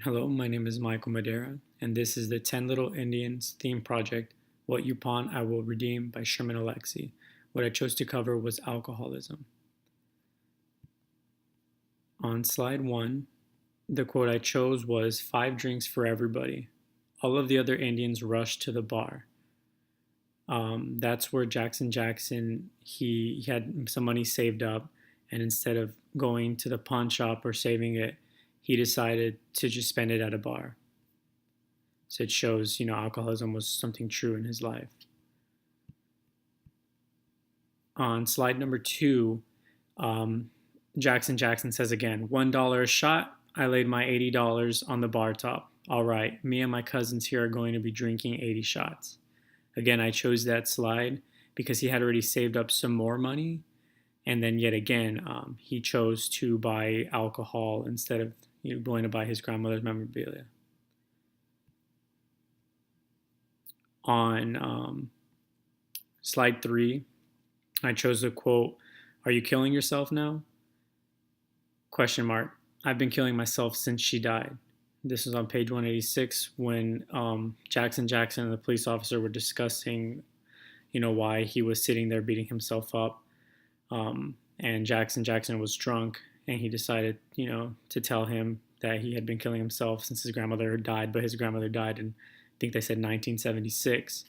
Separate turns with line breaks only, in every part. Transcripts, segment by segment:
Hello, my name is Michael Madera, and this is the 10 Little Indians theme project, What You Pawn I Will Redeem by Sherman Alexie. What I chose to cover was alcoholism. On slide 1, the quote I chose was 5 drinks for everybody. All of the other Indians rushed to the bar. That's where Jackson, he had some money saved up, and instead of going to the pawn shop or saving it, he decided to just spend it at a bar. So it shows, alcoholism was something true in his life. On slide number 2, um, Jackson says again, $1 a shot. I laid my $80 on the bar top. All right, me and my cousins here are going to be drinking 80 shots. Again, I chose that slide because he had already saved up some more money. And then yet again, he chose to buy alcohol instead of going to buy his grandmother's memorabilia. On slide 3, I chose the quote, "Are you killing yourself now?" Question mark. I've been killing myself since she died. This was on page 186 when Jackson and the police officer were discussing, why he was sitting there beating himself up. And Jackson was drunk, and he decided, to tell him that he had been killing himself since his grandmother had died, but his grandmother died in, I think they said 1976.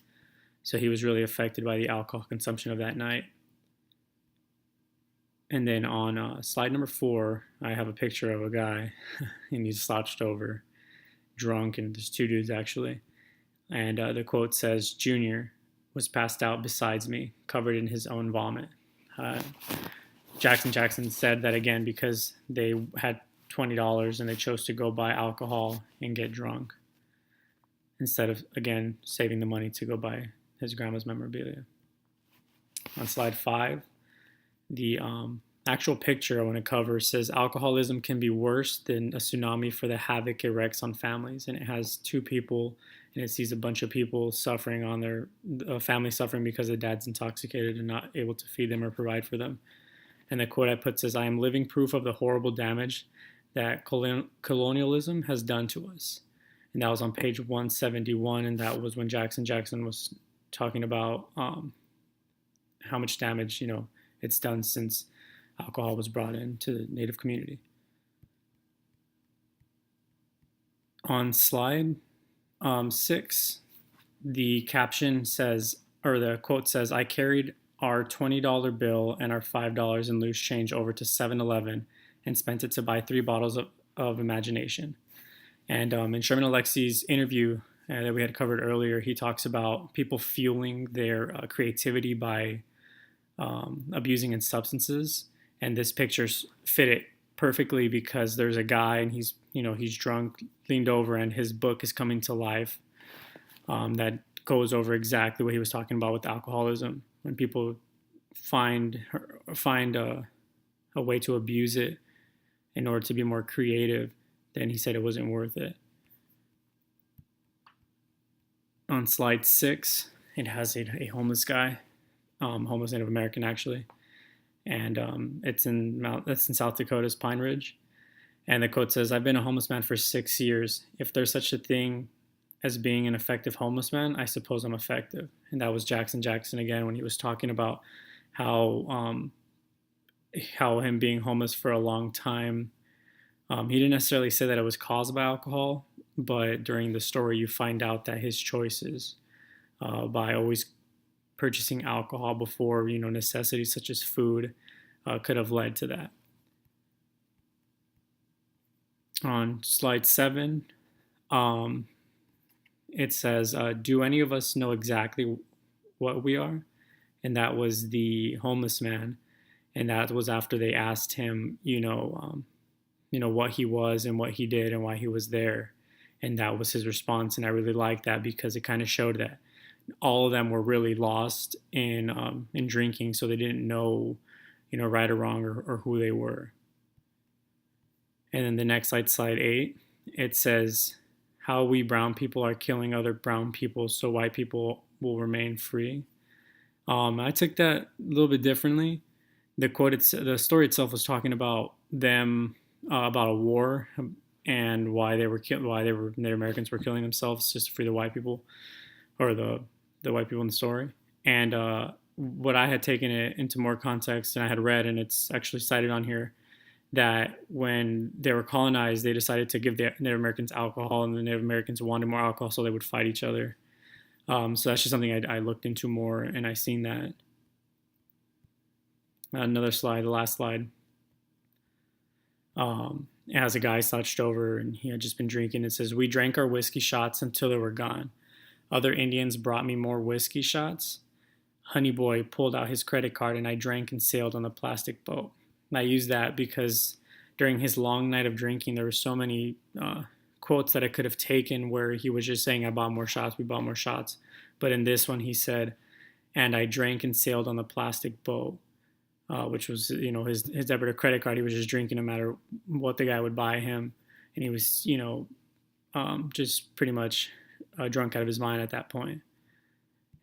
So he was really affected by the alcohol consumption of that night. And then on slide number 4, I have a picture of a guy, and he's slouched over, drunk, and there's 2 dudes actually. And the quote says, "Junior was passed out beside me, covered in his own vomit." Uh, Jackson said that again because they had $20 and they chose to go buy alcohol and get drunk instead of, again, saving the money to go buy his grandma's memorabilia. On slide 5, the actual picture I want to cover says alcoholism can be worse than a tsunami for the havoc it wreaks on families. And it has 2 people, and it sees a bunch of people suffering on their family suffering because the dad's intoxicated and not able to feed them or provide for them. And the quote I put says, "I am living proof of the horrible damage that colonialism has done to us." And that was on page 171, and that was when Jackson was talking about how much damage, it's done since alcohol was brought into the Native community. On slide 6, the caption says, or the quote says, "I carried our $20 bill and our $5 in loose change over to 7-Eleven and spent it to buy 3 bottles of imagination." And in Sherman Alexie's interview that we had covered earlier, he talks about people fueling their creativity by abusing in substances. And this picture fit it perfectly because there's a guy and he's drunk, leaned over, and his book is coming to life. That goes over exactly what he was talking about with alcoholism. When people find a way to abuse it in order to be more creative, then he said it wasn't worth it. On slide 6, it has a homeless guy, homeless Native American actually, and that's in South Dakota's Pine Ridge. And the quote says, "I've been a homeless man for 6 years. If there's such a thing as being an effective homeless man, I suppose I'm effective." And that was Jackson again when he was talking about how him being homeless for a long time. He didn't necessarily say that it was caused by alcohol, but during the story you find out that his choices by always purchasing alcohol before necessities such as food could have led to that. On slide 7, it says, "Do any of us know exactly what we are?" And that was the homeless man, and that was after they asked him, what he was and what he did and why he was there, and that was his response. And I really liked that because it kind of showed that all of them were really lost in drinking, so they didn't know, right or wrong or who they were. And then the next slide 8, it says, "How we brown people are killing other brown people so white people will remain free." I took that a little bit differently. The story itself was talking about them, about a war and why Native Americans were killing themselves just to free the white people, or the white people in the story. And what I had taken it into more context, and I had read, and it's actually cited on here, that when they were colonized, they decided to give the Native Americans alcohol, and the Native Americans wanted more alcohol, so they would fight each other. So that's just something I looked into more, and I seen that. Another slide, the last slide. It has a guy slouched over, and he had just been drinking. It says, "We drank our whiskey shots until they were gone. Other Indians brought me more whiskey shots. Honey Boy pulled out his credit card, and I drank and sailed on the plastic boat." And I use that because during his long night of drinking, there were so many quotes that I could have taken where he was just saying, "I bought more shots, we bought more shots." But in this one, he said, "And I drank and sailed on the plastic boat," which was, his debit or credit card. He was just drinking no matter what the guy would buy him. And he was, just pretty much drunk out of his mind at that point.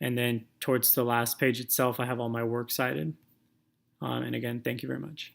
And then towards the last page itself, I have all my works cited. And again, thank you very much.